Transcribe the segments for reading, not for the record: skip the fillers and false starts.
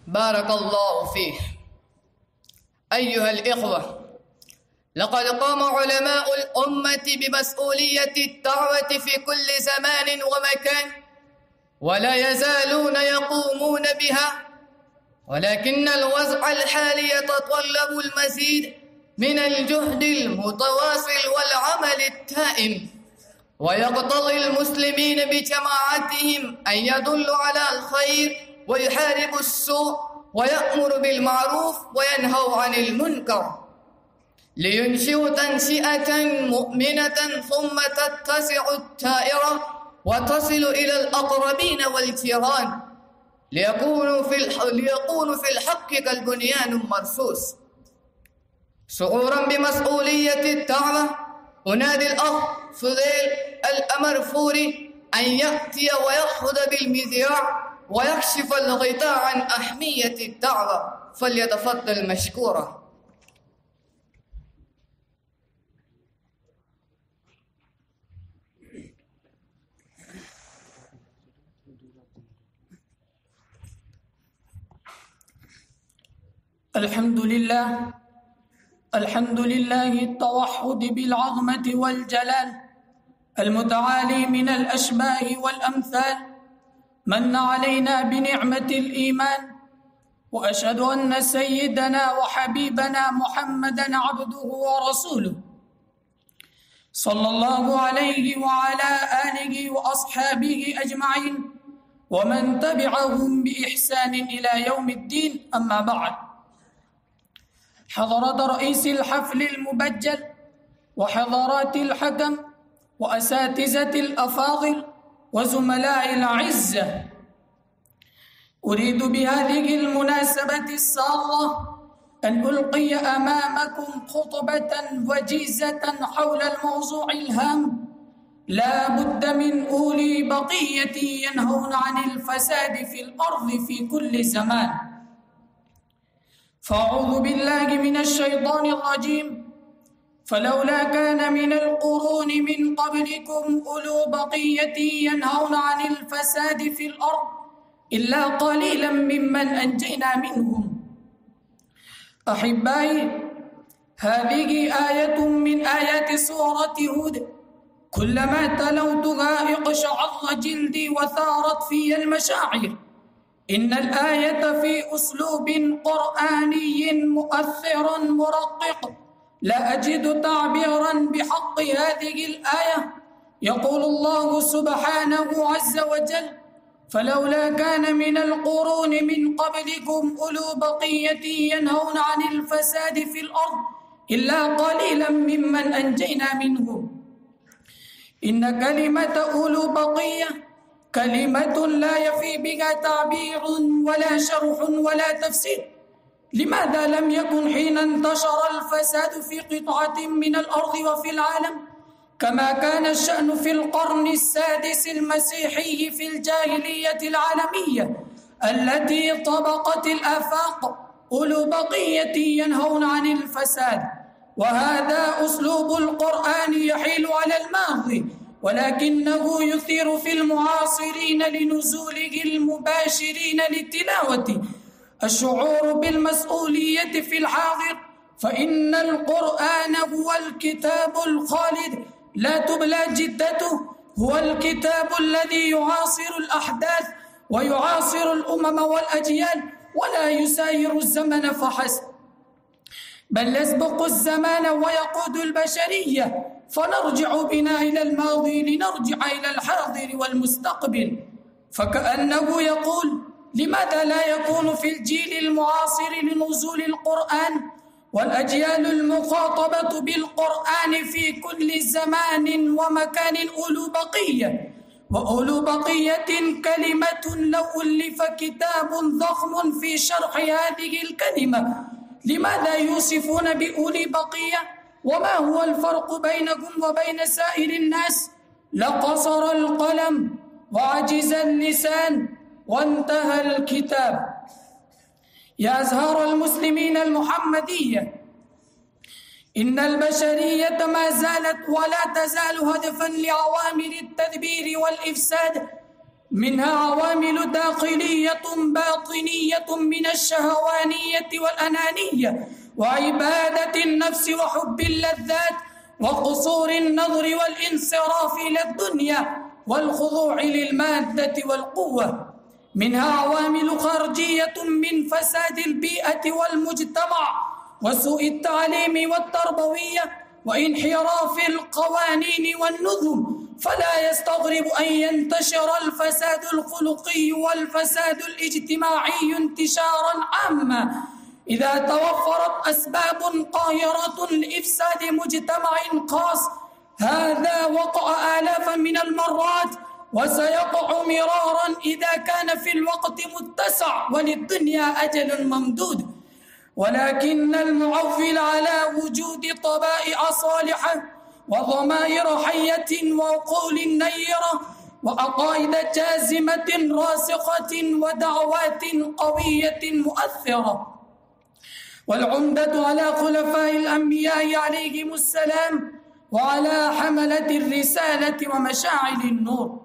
بارك الله فيه. أيها الإخوة، لقد قام علماء الأمة بمسؤولية الدعوة في كل زمان ومكان، ولا يزالون يقومون بها، ولكن الوضع الحالي يتطلب المزيد من الجهد المتواصل والعمل الدائم، ويقتضي المسلمين بجماعتهم أن يدلوا على الخير ويحاربوا السوء ويأمر بالمعروف وينهوا عن المنكر، لينشئوا تنشئة مؤمنة ثم تتسع الدائرة وتصل إلى الأقربين والجيران، ليكونوا في الحق كالبنيان المرصوص. شعورا بمسؤولية الدعوة، أنادي الأخ فضيل الأمرفوري أن يأتي ويأخذ بالمذياع ويكشف الغطاء عن أهمية الدعوة، فليتفضل مشكورا. الحمد لله التوحد بالعظمة والجلال المتعالي من الأشباه والأمثال، من علينا بنعمة الإيمان، وأشهد أن سيدنا وحبيبنا محمدًا عبده ورسوله صلى الله عليه وعلى آله وأصحابه أجمعين، ومن تبعهم بإحسان إلى يوم الدين. أما بعد، حضرات رئيس الحفل المبجل وحضرات الحكم وأساتذة الأفاضل وزملاء الأعزة، أريد بهذه المناسبة السارة أن ألقي أمامكم خطبة وجيزة حول الموضوع الهام: لا بد من أولي بقية ينهون عن الفساد في الأرض في كل زمان. فأعوذ بالله من الشيطان الرجيم: فلولا كان من القرون من قبلكم أولو بقية ينهون عن الفساد في الأرض إلا قليلا ممن أنجينا منهم. أحبائي، هذه آية من آيات سورة هود، كلما تلوتها اقشعر جلدي وثارت في المشاعر. إن الآية في أسلوب قرآني مؤثر مرقق، لا أجد تعبيرا بحق هذه الآية. يقول الله سبحانه عز وجل: فلولا كان من القرون من قبلكم أولو بقية ينهون عن الفساد في الأرض إلا قليلا ممن أنجينا منهم. إن كلمة أولو بقية كلمة لا يفي بها تعبير ولا شرح ولا تفسير. لماذا لم يكن حين انتشر الفساد في قطعة من الأرض وفي العالم كما كان الشأن في القرن السادس المسيحي في الجاهلية العالمية التي طبقت الآفاق أولو بقية ينهون عن الفساد؟ وهذا أسلوب القرآن يحيل على الماضي، ولكنه يثير في المعاصرين لنزوله المباشرين للتلاوة الشعور بالمسؤولية في الحاضر، فإن القرآن هو الكتاب الخالد لا تبلى جدته، هو الكتاب الذي يعاصر الأحداث ويعاصر الأمم والأجيال، ولا يساير الزمن فحسب، بل يسبق الزمان ويقود البشرية، فنرجع بنا إلى الماضي لنرجع إلى الحاضر والمستقبل. فكأنه يقول: لماذا لا يكون في الجيل المعاصر لنزول القرآن والأجيال المخاطبة بالقرآن في كل زمان ومكان أولو بقية؟ وأولو بقية كلمة لو ألف كتاب ضخم في شرح هذه الكلمة. لماذا يوصفون بأولي بقية؟ وما هو الفرق بينكم وبين سائر الناس؟ لقصر القلم وعجز اللسان وانتهى الكتاب. يا أزهار المسلمين المحمدية، إن البشرية ما زالت ولا تزال هدفا لعوامل التدبير والإفساد، منها عوامل داخلية باطنية من الشهوانية والأنانية وعبادة النفس وحب اللذات وقصور النظر والانصراف إلى الدنيا والخضوع للمادة والقوة. منها عوامل خارجية من فساد البيئة والمجتمع وسوء التعليم والتربوية وانحراف القوانين والنظم، فلا يستغرب أن ينتشر الفساد الخلقي والفساد الاجتماعي انتشارا عاما إذا توفرت أسباب قاهرة لإفساد مجتمع خاص. هذا وقع آلافا من المرات وسيقع مرارا إذا كان في الوقت متسع وللدنيا أجل ممدود. ولكن المعول على وجود طبائع صالحة وضمائر حية وعقول نيرة وعقائد جازمة راسخة ودعوات قوية مؤثرة. والعمدة على خلفاء الأنبياء عليهم السلام وعلى حملة الرسالة ومشاعل النور.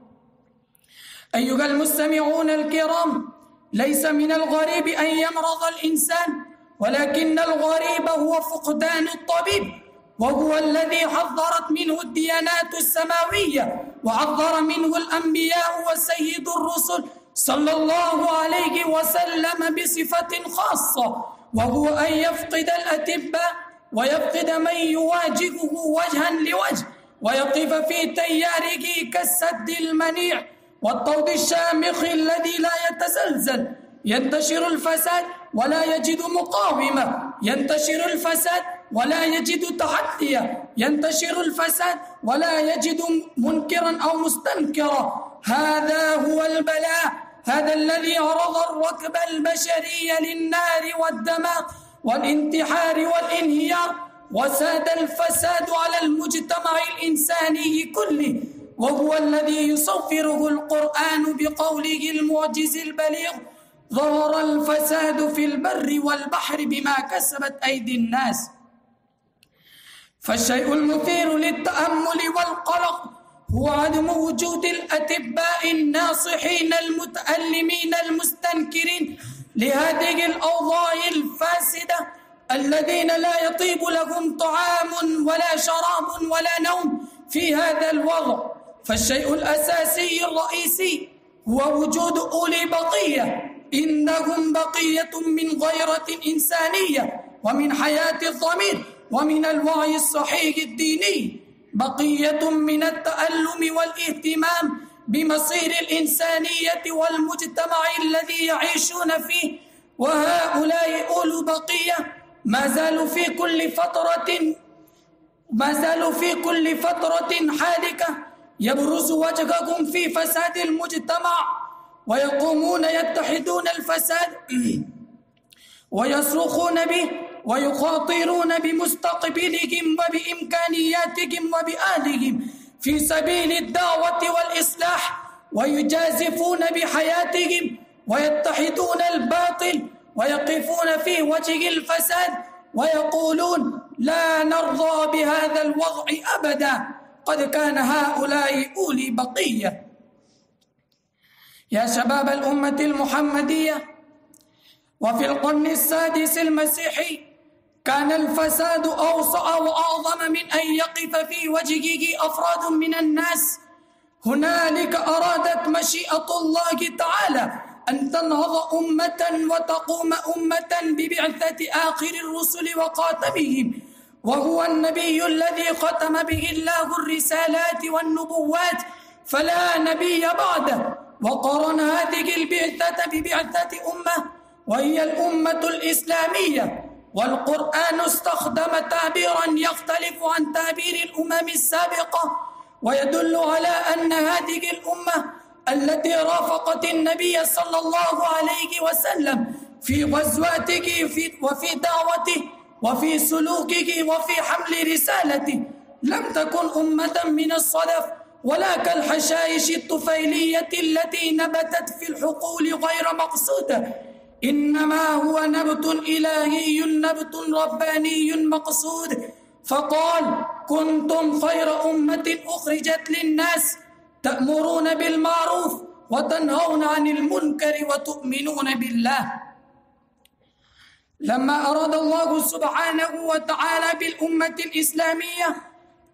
أيها المستمعون الكرام، ليس من الغريب أن يمرض الإنسان، ولكن الغريب هو فقدان الطبيب، وهو الذي حذرت منه الديانات السماوية وحذر منه الأنبياء وسيد الرسل صلى الله عليه وسلم بصفة خاصة، وهو أن يفقد الأطباء ويفقد من يواجهه وجها لوجه ويقف في تياره كالسد المنيع والطود الشامخ الذي لا يتزلزل. ينتشر الفساد ولا يجد مقاومة، ينتشر الفساد ولا يجد تحديا، ينتشر الفساد ولا يجد منكرا أو مستنكرا. هذا هو البلاء، هذا الذي عرض الركب البشري للنار والدمار والانتحار والانهيار، وساد الفساد على المجتمع الإنساني كله، وهو الذي يصوره القرآن بقوله المعجز البليغ: ظهر الفساد في البر والبحر بما كسبت أيدي الناس. فالشيء المثير للتأمل والقلق هو عدم وجود الأطباء الناصحين المتألمين المستنكرين لهذه الأوضاع الفاسدة، الذين لا يطيب لهم طعام ولا شراب ولا نوم في هذا الوضع. فالشيء الأساسي الرئيسي هو وجود أولي بقية، إنهم بقية من غيرة إنسانية ومن حياة الضمير ومن الوعي الصحيح الديني، بقية من التألم والاهتمام بمصير الإنسانية والمجتمع الذي يعيشون فيه. وهؤلاء أولو بقية ما زالوا في كل فترة حالكة يبرز وجههم في فساد المجتمع، ويقومون يتحدون الفساد ويصرخون به ويخاطرون بمستقبلهم وبإمكانياتهم وبآلهم في سبيل الدعوة والإصلاح، ويجازفون بحياتهم ويتحدون الباطل ويقفون في وجه الفساد ويقولون: لا نرضى بهذا الوضع أبدا، قد كان هؤلاء أولي بقية. يا شباب الأمة المحمدية، وفي القرن السادس المسيحي كان الفساد أوسع وأعظم من أن يقف في وجهه أفراد من الناس. هنالك أرادت مشيئة الله تعالى أن تنهض أمة وتقوم أمة ببعثة آخر الرسل وخاتمهم، وهو النبي الذي ختم به الله الرسالات والنبوات، فلا نبي بعده. وقرن هذه البعثة ببعثة أمة وهي الأمة الإسلامية، والقرآن استخدم تعبيرا يختلف عن تعبير الأمم السابقة، ويدل على أن هذه الأمة التي رافقت النبي صلى الله عليه وسلم في غزواته وفي دعوته وفي سلوكه وفي حمل رسالته لم تكن أمة من الصدف ولا كالحشائش الطفيلية التي نبتت في الحقول غير مقصودة، إنما هو نبت إلهي، نبت رباني مقصود. فقال: كنتم خير أمة أخرجت للناس تأمرون بالمعروف وتنهون عن المنكر وتؤمنون بالله. لما أراد الله سبحانه وتعالى بالأمة الإسلامية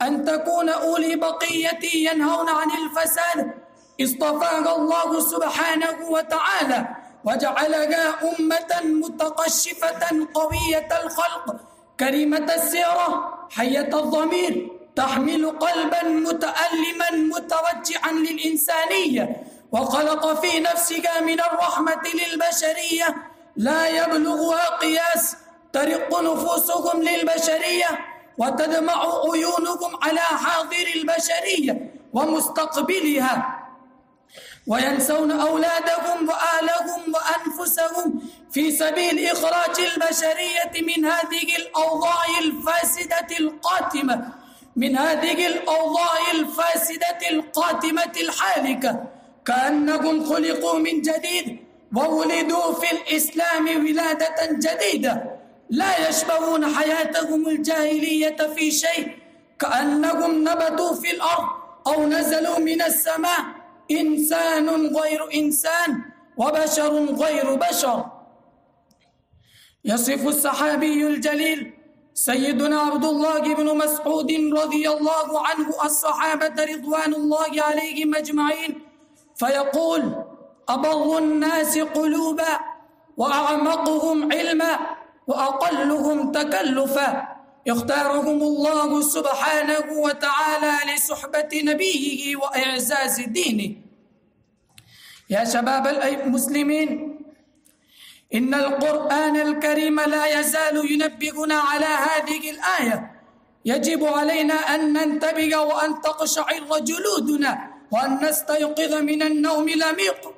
أن تكون أولي بقية ينهون عن الفساد اصطفاها الله سبحانه وتعالى وجعلها أمة متقشفة قوية الخلق كريمة السيرة حية الضمير تحمل قلبا متألما متوجعا للإنسانية، وخلق في نفسها من الرحمة للبشرية لا يبلغها قياس، ترق نفوسهم للبشرية وتدمع عيونهم على حاضر البشرية ومستقبلها، وينسون أولادهم وآلهم وأنفسهم في سبيل إخراج البشرية من هذه الأوضاع الفاسدة القاتمة، من هذه الأوضاع الفاسدة القاتمة الحالكة، كأنهم خلقوا من جديد وولدوا في الإسلام ولادة جديدة، لا يشبهون حياتهم الجاهلية في شيء، كأنهم نبتوا في الأرض أو نزلوا من السماء، إنسان غير إنسان وبشر غير بشر. يصف الصحابي الجليل سيدنا عبد الله بن مسعود رضي الله عنه الصحابة رضوان الله عليهم أجمعين فيقول: أبر الناس قلوبا وأعمقهم علما وأقلهم تكلفا، اختارهم الله سبحانه وتعالى لصحبة نبيه وإعزاز دينه. يا شباب المسلمين، إن القرآن الكريم لا يزال ينبهنا على هذه الآية، يجب علينا أن ننتبه وأن تقشعر جلودنا وأن نستيقظ من النوم العميق.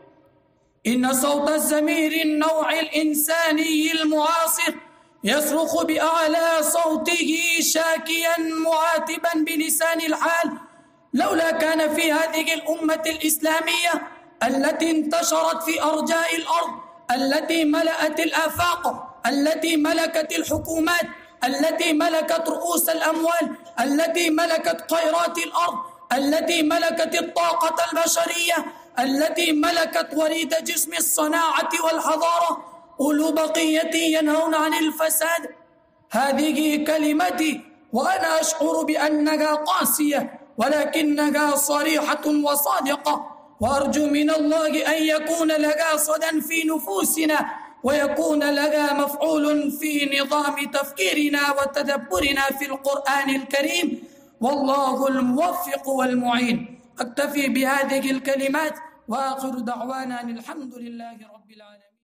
إن صوت الزمير النوع الإنساني المعاصر يصرخ بأعلى صوته شاكيا معاتبا بلسان الحال، لولا كان في هذه الأمة الإسلامية التي انتشرت في أرجاء الأرض، التي ملأت الآفاق، التي ملكت الحكومات، التي ملكت رؤوس الأموال، التي ملكت خيرات الأرض، التي ملكت الطاقة البشرية، التي ملكت وريد جسم الصناعة والحضارة، أولو بقية ينهون عن الفساد. هذه كلمتي وأنا أشعر بأنها قاسية ولكنها صريحة وصادقة، وأرجو من الله أن يكون لها صدى في نفوسنا ويكون لها مفعول في نظام تفكيرنا وتدبرنا في القرآن الكريم، والله الموفق والمعين. أكتفي بهذه الكلمات وآخر دعوانا الحمد لله رب العالمين.